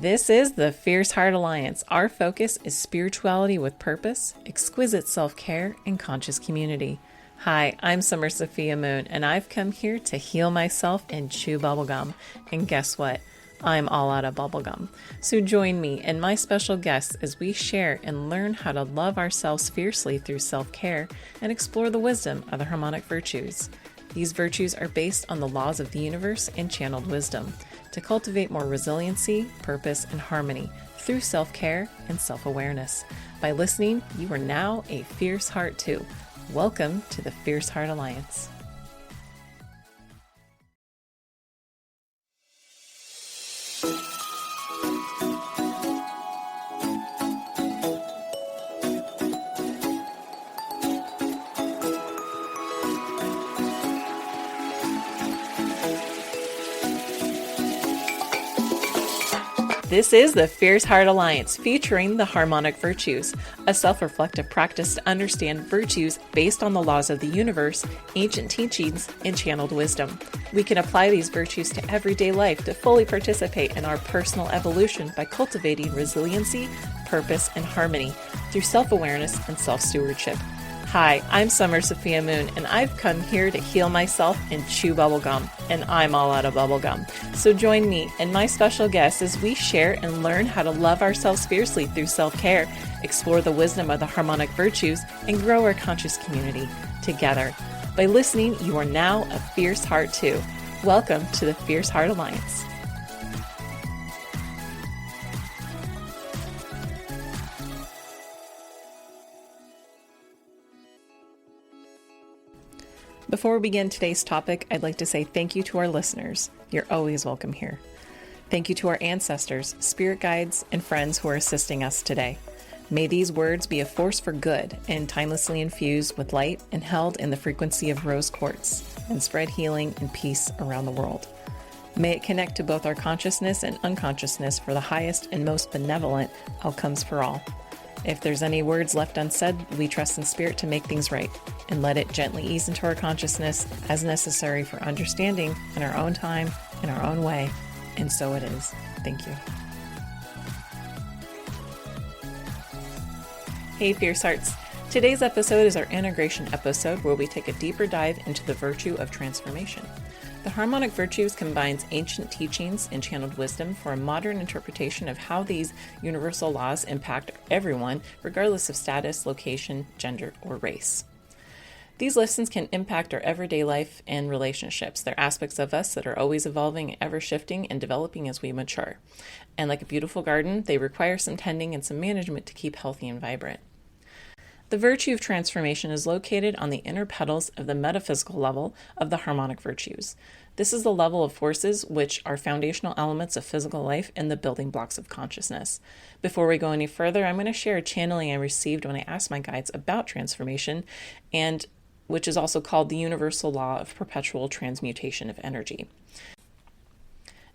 This is the Fierce Heart Alliance. Our focus is spirituality with purpose, exquisite self-care, and conscious community. Hi, I'm Summer Sophiamoon, and I've come here to heal myself and chew bubblegum. And guess what? I'm all out of bubblegum. So join me and my special guests as we share and learn how to love ourselves fiercely through self-care and explore the wisdom of the harmonic virtues. These virtues are based on the laws of the universe and channeled wisdom to cultivate more resiliency, purpose, and harmony through self-care and self-awareness. By listening, you are now a fierce heart too. Welcome to the Fierce Heart Alliance. This is the Fierce Heart Alliance, featuring the harmonic virtues, a self-reflective practice to understand virtues based on the laws of the universe, ancient teachings, and channeled wisdom. We can apply these virtues to everyday life to fully participate in our personal evolution by cultivating resiliency, purpose, and harmony through self-awareness and self-stewardship. Hi, I'm Summer Sophiamoon, and I've come here to heal myself and chew bubblegum, and I'm all out of bubblegum. So join me and my special guests as we share and learn how to love ourselves fiercely through self-care, explore the wisdom of the harmonic virtues, and grow our conscious community together. By listening, you are now a fierce heart too. Welcome to the Fierce Heart Alliance. Before we begin today's topic, I'd like to say thank you to our listeners. You're always welcome here. Thank you to our ancestors, spirit guides, and friends who are assisting us today. May these words be a force for good and timelessly infused with light and held in the frequency of rose quartz and spread healing and peace around the world. May it connect to both our consciousness and unconsciousness for the highest and most benevolent outcomes for all. If there's any words left unsaid, we trust in spirit to make things right and let it gently ease into our consciousness as necessary for understanding in our own time, in our own way. And so it is. Thank you. Hey, Fierce Hearts. Today's episode is our integration episode where we take a deeper dive into the virtue of transformation. The harmonic virtues combines ancient teachings and channeled wisdom for a modern interpretation of how these universal laws impact everyone, regardless of status, location, gender, or race. These lessons can impact our everyday life and relationships. They're aspects of us that are always evolving, ever shifting, and developing as we mature. And like a beautiful garden, they require some tending and some management to keep healthy and vibrant. The virtue of transformation is located on the inner petals of the metaphysical level of the harmonic virtues. This is the level of forces which are foundational elements of physical life and the building blocks of consciousness. Before we go any further, I'm going to share a channeling I received when I asked my guides about transformation, and which is also called the universal law of perpetual transmutation of energy.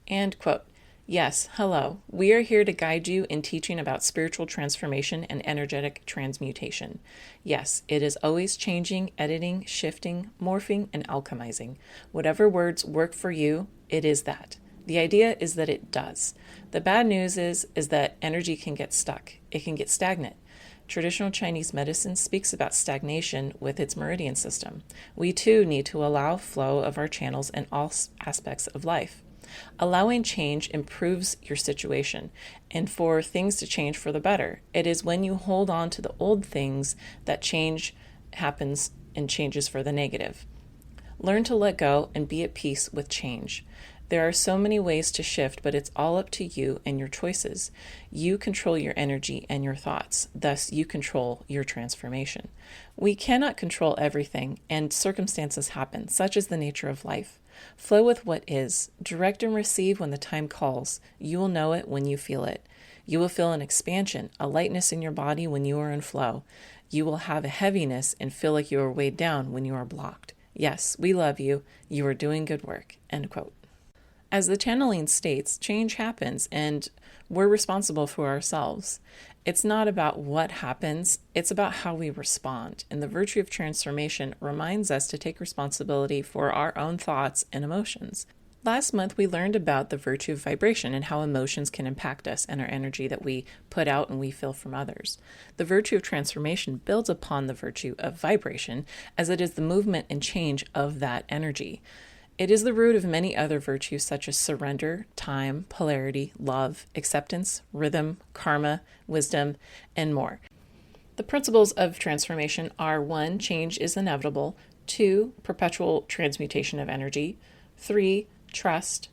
And quote, "Yes, hello. We are here to guide you in teaching about spiritual transformation and energetic transmutation. Yes, it is always changing, editing, shifting, morphing, and alchemizing. Whatever words work for you, it is that. The idea is that it does. The bad news is that energy can get stuck. It can get stagnant. Traditional Chinese medicine speaks about stagnation with its meridian system. We too need to allow flow of our channels in all aspects of life. Allowing change improves your situation, and for things to change for the better. It is when you hold on to the old things that change happens and changes for the negative. Learn to let go and be at peace with change. There are so many ways to shift, but it's all up to you and your choices. You control your energy and your thoughts. Thus, you control your transformation. We cannot control everything, and circumstances happen. Such is the nature of life. Flow with what is. Direct and receive when the time calls. You will know it when you feel it. You will feel an expansion, a lightness in your body when you are in flow. You will have a heaviness and feel like you are weighed down when you are blocked. Yes, we love you. You are doing good work." End quote. As the channeling states, change happens and we're responsible for ourselves. It's not about what happens, it's about how we respond. And the virtue of transformation reminds us to take responsibility for our own thoughts and emotions. Last month, we learned about the virtue of vibration and how emotions can impact us and our energy that we put out and we feel from others. The virtue of transformation builds upon the virtue of vibration, as it is the movement and change of that energy. It is the root of many other virtues such as surrender, time, polarity, love, acceptance, rhythm, karma, wisdom, and more. The principles of transformation are 1. Change is inevitable. 2. Perpetual transmutation of energy. 3. Trust.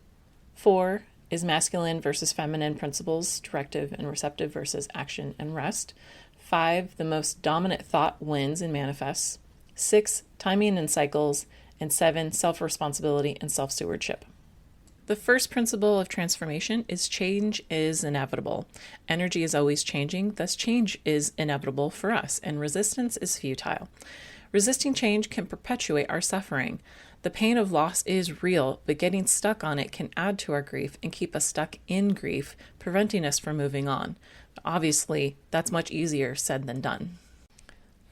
4 is masculine versus feminine principles, directive and receptive versus action and rest. 5, the most dominant thought wins and manifests. 6, timing and cycles. And 7, self-responsibility and self-stewardship. The first principle of transformation is change is inevitable. Energy is always changing, thus change is inevitable for us, and resistance is futile. Resisting change can perpetuate our suffering. The pain of loss is real, but getting stuck on it can add to our grief and keep us stuck in grief, preventing us from moving on. Obviously, that's much easier said than done.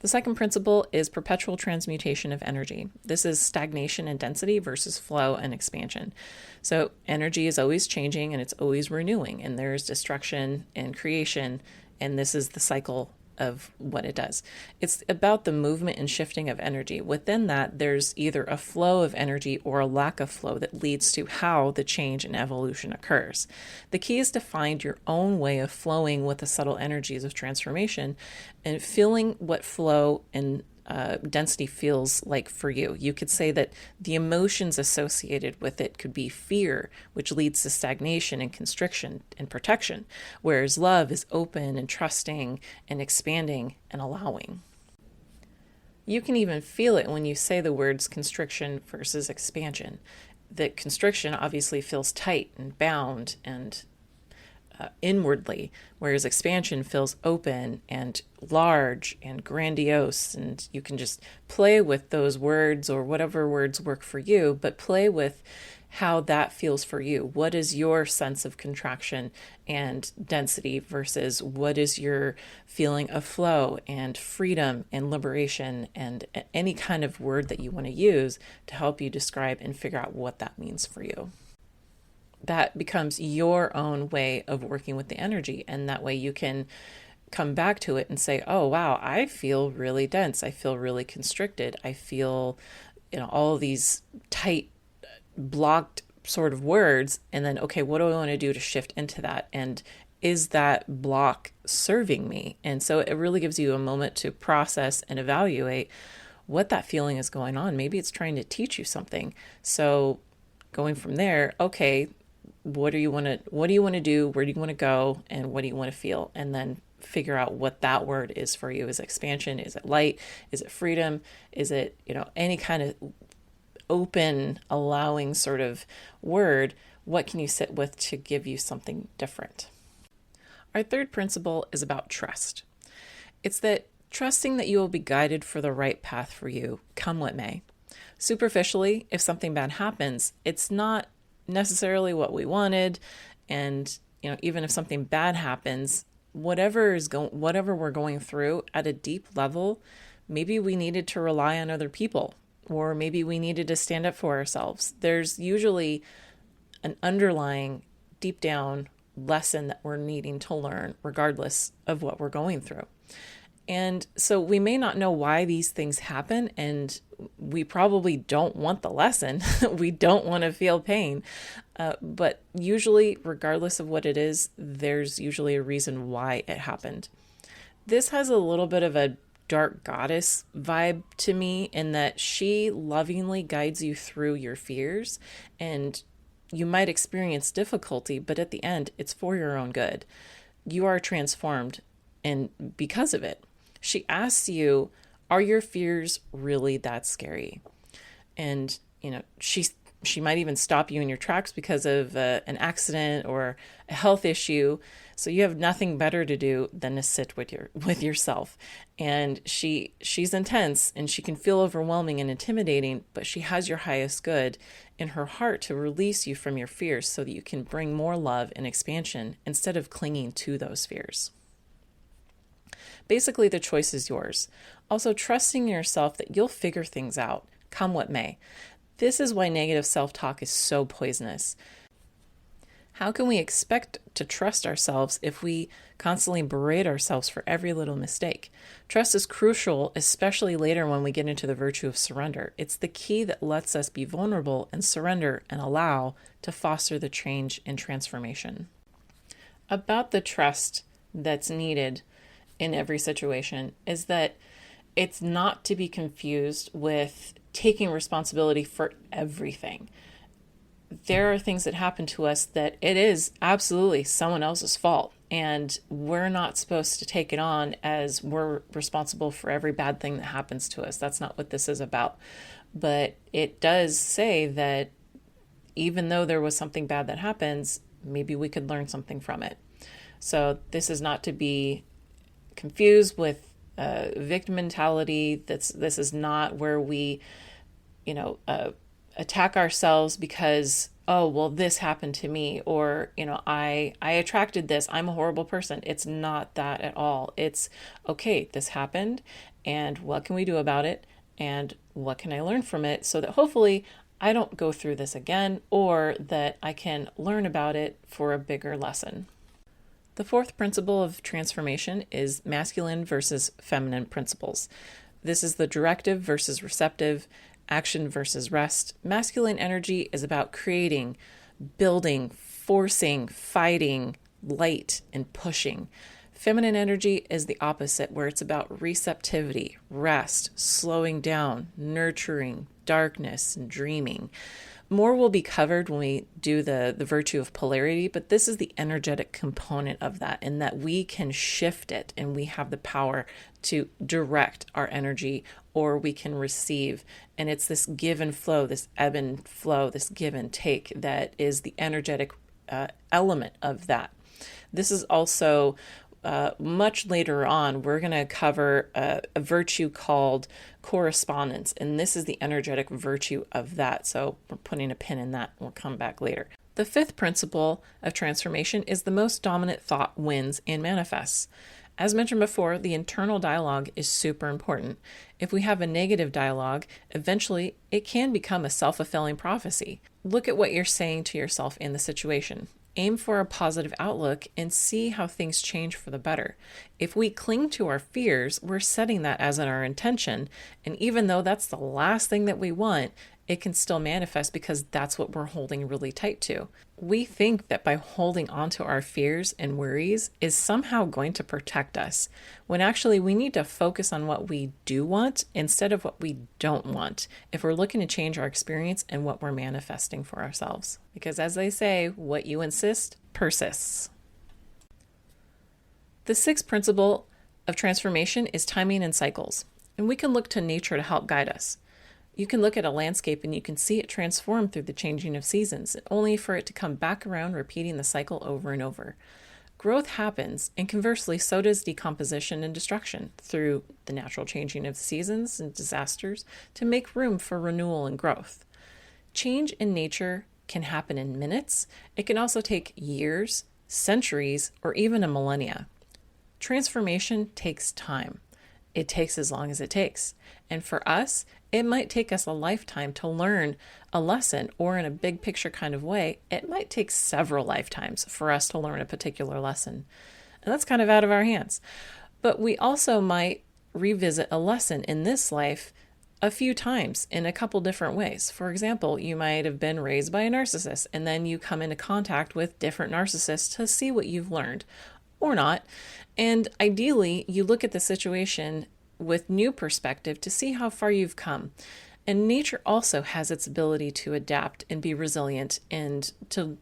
The second principle is perpetual transmutation of energy. This is stagnation and density versus flow and expansion. So energy is always changing and it's always renewing, and there's destruction and creation, and this is the cycle of what it does. It's about the movement and shifting of energy. Within that, there's either a flow of energy or a lack of flow that leads to how the change and evolution occurs. The key is to find your own way of flowing with the subtle energies of transformation and feeling what flow and density feels like for you. You could say that the emotions associated with it could be fear, which leads to stagnation and constriction and protection, whereas love is open and trusting and expanding and allowing. You can even feel it when you say the words constriction versus expansion. The constriction obviously feels tight and bound and inwardly, whereas expansion feels open and large and grandiose, and you can just play with those words or whatever words work for you, but play with how that feels for you. What is your sense of contraction and density versus what is your feeling of flow and freedom and liberation, and any kind of word that you want to use to help you describe and figure out what that means for you. That becomes your own way of working with the energy. And that way you can come back to it and say, oh, wow, I feel really dense. I feel really constricted. I feel, all of these tight, blocked sort of words. And then, okay, what do I want to do to shift into that? And is that block serving me? And so it really gives you a moment to process and evaluate what that feeling is going on. Maybe it's trying to teach you something. So going from there, okay, what do you want to do? Where do you want to go? And what do you want to feel? And then figure out what that word is for you. Is it expansion? Is it light? Is it freedom? Is it, any kind of open, allowing sort of word? What can you sit with to give you something different? Our third principle is about trust. It's that trusting that you will be guided for the right path for you, come what may. Superficially, if something bad happens, it's not necessarily what we wanted, and even if something bad happens, whatever we're going through at a deep level, maybe we needed to rely on other people, or maybe we needed to stand up for ourselves. There's usually an underlying deep down lesson that we're needing to learn regardless of what we're going through. And so we may not know why these things happen, and we probably don't want the lesson. We don't want to feel pain. But usually, regardless of what it is, there's usually a reason why it happened. This has a little bit of a dark goddess vibe to me, in that she lovingly guides you through your fears, and you might experience difficulty, but at the end, it's for your own good. You are transformed, and because of it. She asks you, are your fears really that scary? And, she might even stop you in your tracks because of an accident or a health issue. So you have nothing better to do than to sit with yourself. And she's intense, and she can feel overwhelming and intimidating, but she has your highest good in her heart to release you from your fears so that you can bring more love and expansion instead of clinging to those fears. Basically, the choice is yours. Also, trusting yourself that you'll figure things out, come what may. This is why negative self-talk is so poisonous. How can we expect to trust ourselves if we constantly berate ourselves for every little mistake? Trust is crucial, especially later when we get into the virtue of surrender. It's the key that lets us be vulnerable and surrender and allow to foster the change and transformation. About the trust that's needed in every situation is that it's not to be confused with taking responsibility for everything. There are things that happen to us that it is absolutely someone else's fault, and we're not supposed to take it on as we're responsible for every bad thing that happens to us. That's not what this is about. But it does say that even though there was something bad that happens, maybe we could learn something from it. So this is not to be confused with victim mentality. This is not where we, attack ourselves because, oh, well, this happened to me, or, I attracted this, I'm a horrible person. It's not that at all. It's, okay, this happened, and what can we do about it? And what can I learn from it so that hopefully I don't go through this again, or that I can learn about it for a bigger lesson. The fourth principle of transformation is masculine versus feminine principles. This is the directive versus receptive, action versus rest. Masculine energy is about creating, building, forcing, fighting, light, and pushing. Feminine energy is the opposite, where it's about receptivity, rest, slowing down, nurturing, darkness, and dreaming. More will be covered when we do the virtue of polarity, but this is the energetic component of that, in that we can shift it and we have the power to direct our energy, or we can receive. And it's this give and flow, this ebb and flow, this give and take that is the energetic element of that. This is also much later on, we're going to cover a virtue called correspondence, and this is the energetic virtue of that. So we're putting a pin in that, and we'll come back later. The fifth principle of transformation is the most dominant thought wins and manifests. As mentioned before, the internal dialogue is super important. If we have a negative dialogue, eventually it can become a self-fulfilling prophecy. Look at what you're saying to yourself in the situation. Aim for a positive outlook and see how things change for the better. If we cling to our fears, we're setting that as our intention. And even though that's the last thing that we want, it can still manifest because that's what we're holding really tight to. We think that by holding onto our fears and worries is somehow going to protect us, when actually we need to focus on what we do want instead of what we don't want if we're looking to change our experience and what we're manifesting for ourselves. Because as they say, what you insist persists. The sixth principle of transformation is timing and cycles, and we can look to nature to help guide us. You can look at a landscape and you can see it transform through the changing of seasons, only for it to come back around, repeating the cycle over and over. Growth happens, and conversely, so does decomposition and destruction through the natural changing of seasons and disasters to make room for renewal and growth. Change in nature can happen in minutes. It can also take years, centuries, or even a millennia. Transformation takes time. It takes as long as it takes. And for us, it might take us a lifetime to learn a lesson, or in a big picture kind of way, it might take several lifetimes for us to learn a particular lesson. And that's kind of out of our hands. But we also might revisit a lesson in this life a few times in a couple different ways. For example, you might have been raised by a narcissist, and then you come into contact with different narcissists to see what you've learned, or not. And ideally, you look at the situation with new perspective to see how far you've come. And nature also has its ability to adapt and be resilient and to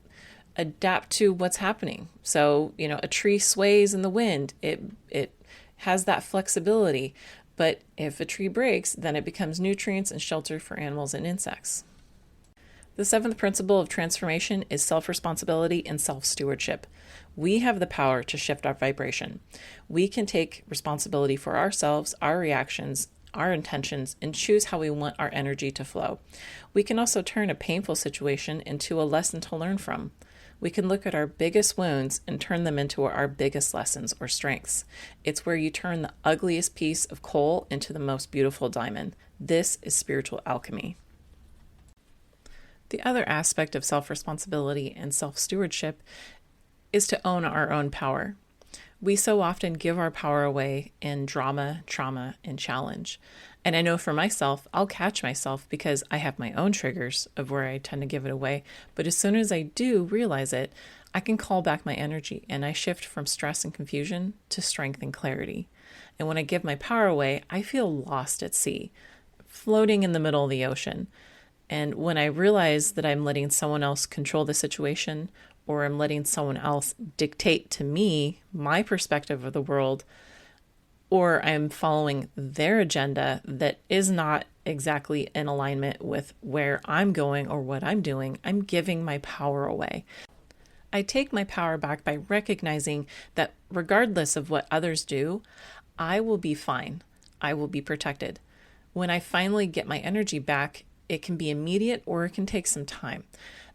adapt to what's happening. So, a tree sways in the wind. It has that flexibility. But if a tree breaks, then it becomes nutrients and shelter for animals and insects. The seventh principle of transformation is self-responsibility and self-stewardship. We have the power to shift our vibration. We can take responsibility for ourselves, our reactions, our intentions, and choose how we want our energy to flow. We can also turn a painful situation into a lesson to learn from. We can look at our biggest wounds and turn them into our biggest lessons or strengths. It's where you turn the ugliest piece of coal into the most beautiful diamond. This is spiritual alchemy. The other aspect of self-responsibility and self-stewardship is to own our own power. We so often give our power away in drama, trauma, and challenge. And I know for myself, I'll catch myself because I have my own triggers of where I tend to give it away. But as soon as I do realize it, I can call back my energy and I shift from stress and confusion to strength and clarity. And when I give my power away, I feel lost at sea, floating in the middle of the ocean. And when I realize that I'm letting someone else control the situation, or I'm letting someone else dictate to me my perspective of the world, or I'm following their agenda that is not exactly in alignment with where I'm going or what I'm doing, I'm giving my power away. I take my power back by recognizing that regardless of what others do, I will be fine. I will be protected. When I finally get my energy back, it can be immediate or it can take some time.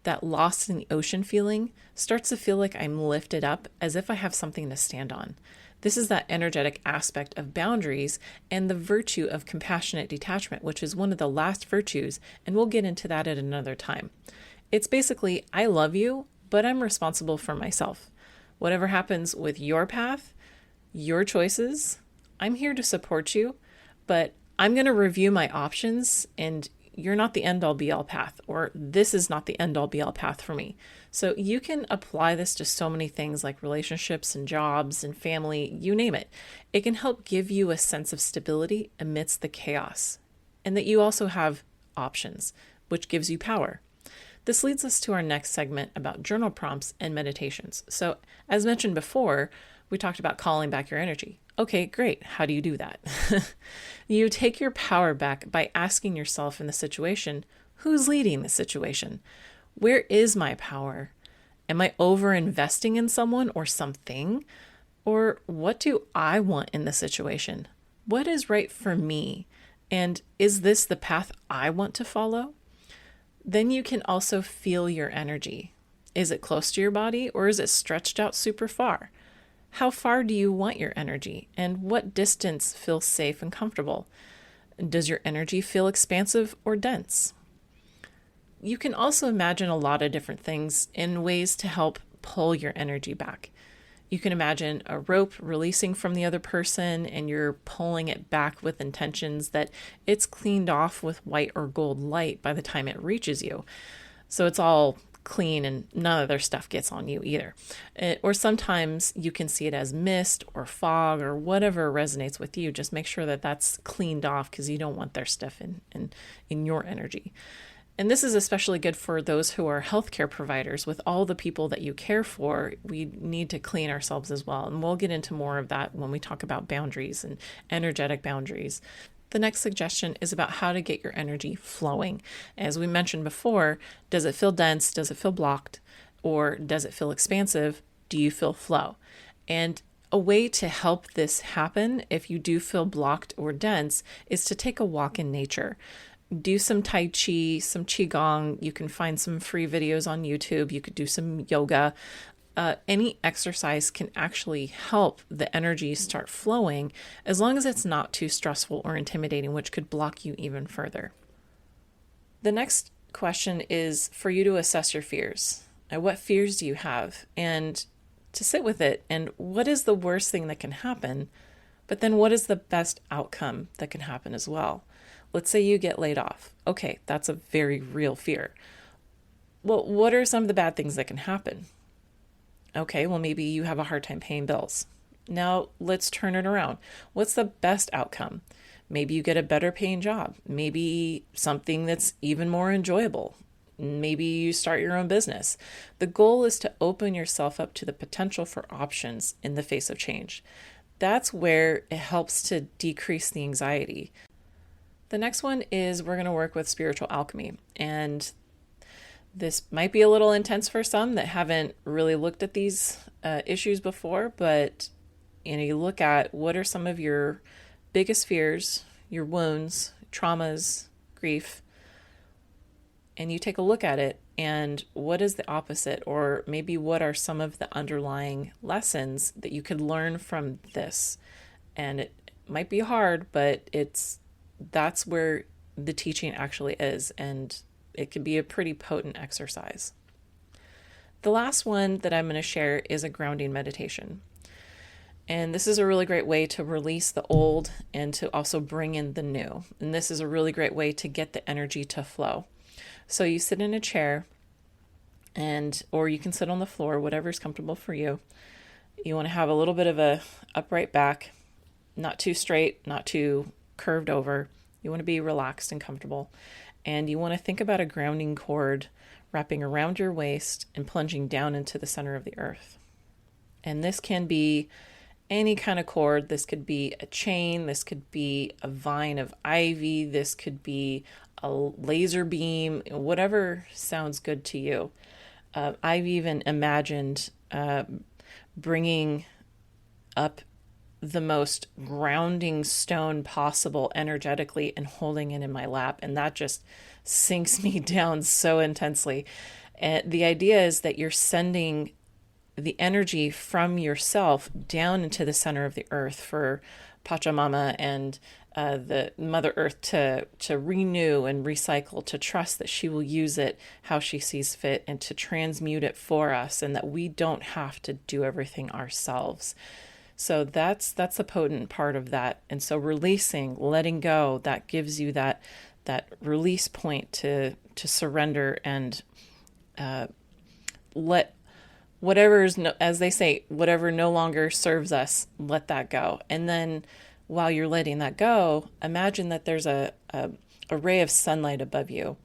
That lost in the ocean feeling starts to feel like I'm lifted up as if I have something to stand on. This is that energetic aspect of boundaries and the virtue of compassionate detachment, which is one of the last virtues, and we'll get into that at another time. It's basically, I love you, but I'm responsible for myself. Whatever happens with your path, your choices, I'm here to support you, but I'm going to review my options, and you're not the end all be all path, or this is not the end all be all path for me. So you can apply this to so many things like relationships and jobs and family, you name it. It can help give you a sense of stability amidst the chaos, and that you also have options, which gives you power. This leads us to our next segment about journal prompts and meditations. So as mentioned before, we talked about calling back your energy. Okay, great. How do you do that? You take your power back by asking yourself in the situation, who's leading the situation? Where is my power? Am I over investing in someone or something? Or what do I want in the situation? What is right for me? And is this the path I want to follow? Then you can also feel your energy. Is it close to your body or is it stretched out super far? How far do you want your energy, and what distance feels safe and comfortable? Does your energy feel expansive or dense? You can also imagine a lot of different things in ways to help pull your energy back. You can imagine a rope releasing from the other person and you're pulling it back with intentions that it's cleaned off with white or gold light by the time it reaches you. So it's all clean and none of their stuff gets on you either. Or sometimes you can see it as mist or fog or whatever resonates with you. Just make sure that that's cleaned off because you don't want their stuff in your energy. And this is especially good for those who are healthcare providers. With all the people that you care for, we need to clean ourselves as well. And we'll get into more of that when we talk about boundaries and energetic boundaries. The next suggestion is about how to get your energy flowing. As we mentioned before, does it feel dense? Does it feel blocked? Or does it feel expansive? Do you feel flow? And a way to help this happen, if you do feel blocked or dense, is to take a walk in nature. Do some Tai Chi, some Qigong. You can find some free videos on YouTube. You could do some yoga. Any exercise can actually help the energy start flowing as long as it's not too stressful or intimidating, which could block you even further. The next question is for you to assess your fears. What fears do you have? And to sit with it, and what is the worst thing that can happen? But then what is the best outcome that can happen as well? Let's say you get laid off. Okay, that's a very real fear. Well, what are some of the bad things that can happen? Okay, well, maybe you have a hard time paying bills. Now let's turn it around. What's the best outcome? Maybe you get a better paying job. Maybe something that's even more enjoyable. Maybe you start your own business. The goal is to open yourself up to the potential for options in the face of change. That's where it helps to decrease the anxiety. The next one is we're going to work with spiritual alchemy. And this might be a little intense for some that haven't really looked at these issues before, but you look at what are some of your biggest fears, your wounds, traumas, grief, and you take a look at it and what is the opposite, or maybe what are some of the underlying lessons that you could learn from this. And it might be hard, but that's where the teaching actually is. And it can be a pretty potent exercise. The last one that I'm going to share is a grounding meditation. And this is a really great way to release the old and to also bring in the new. And this is a really great way to get the energy to flow. So you sit in a chair or you can sit on the floor, whatever's comfortable for you. You want to have a little bit of a upright back, not too straight, not too curved over. You want to be relaxed and comfortable. And you want to think about a grounding cord wrapping around your waist and plunging down into the center of the earth. And this can be any kind of cord. This could be a chain. This could be a vine of ivy. This could be a laser beam, whatever sounds good to you. I've even imagined bringing up the most grounding stone possible energetically and holding it in my lap. And that just sinks me down so intensely. And the idea is that you're sending the energy from yourself down into the center of the earth for Pachamama and the Mother Earth to renew and recycle, to trust that she will use it how she sees fit and to transmute it for us, and that we don't have to do everything ourselves. So that's a potent part of that. And so releasing, letting go, that gives you that release point to surrender and let whatever is, as they say, whatever no longer serves us, let that go. And then while you're letting that go, imagine that there's a ray of sunlight above you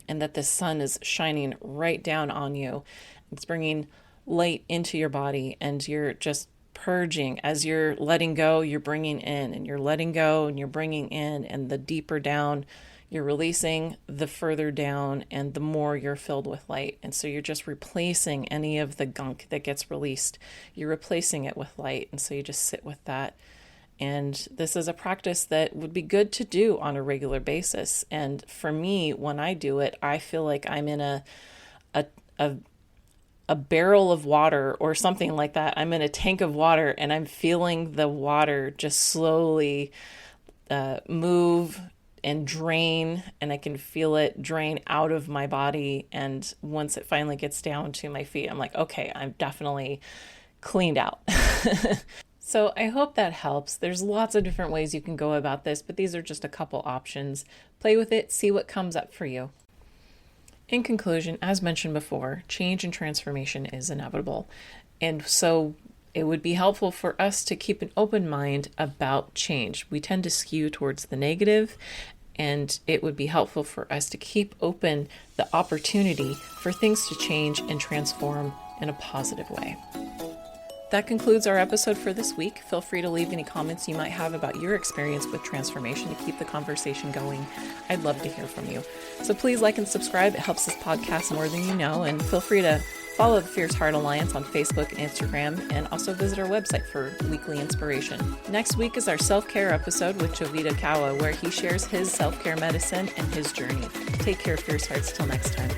and that the sun is shining right down on you. It's bringing light into your body and you're just purging. As you're letting go, you're bringing in, and you're letting go and you're bringing in, and the deeper down you're releasing, the further down and the more you're filled with light. And so you're just replacing any of the gunk that gets released. You're replacing it with light. And so you just sit with that. And this is a practice that would be good to do on a regular basis. And for me, when I do it, I feel like I'm in a barrel of water or something like that. I'm in a tank of water and I'm feeling the water just slowly move and drain, and I can feel it drain out of my body. And once it finally gets down to my feet, I'm like, okay, I'm definitely cleaned out. So I hope that helps. There's lots of different ways you can go about this, but these are just a couple options. Play with it, see what comes up for you. In conclusion, as mentioned before, change and transformation is inevitable. And so it would be helpful for us to keep an open mind about change. We tend to skew towards the negative, and it would be helpful for us to keep open the opportunity for things to change and transform in a positive way. That concludes our episode for this week. Feel free to leave any comments you might have about your experience with transformation to keep the conversation going. I'd love to hear from you. So please like and subscribe. It helps this podcast more than you know. And feel free to follow the Fierce Heart Alliance on Facebook and Instagram, and also visit our website for weekly inspiration. Next week is our self-care episode with Jovita Kawa, where he shares his self-care medicine and his journey. Take care, Fierce Hearts. Till next time.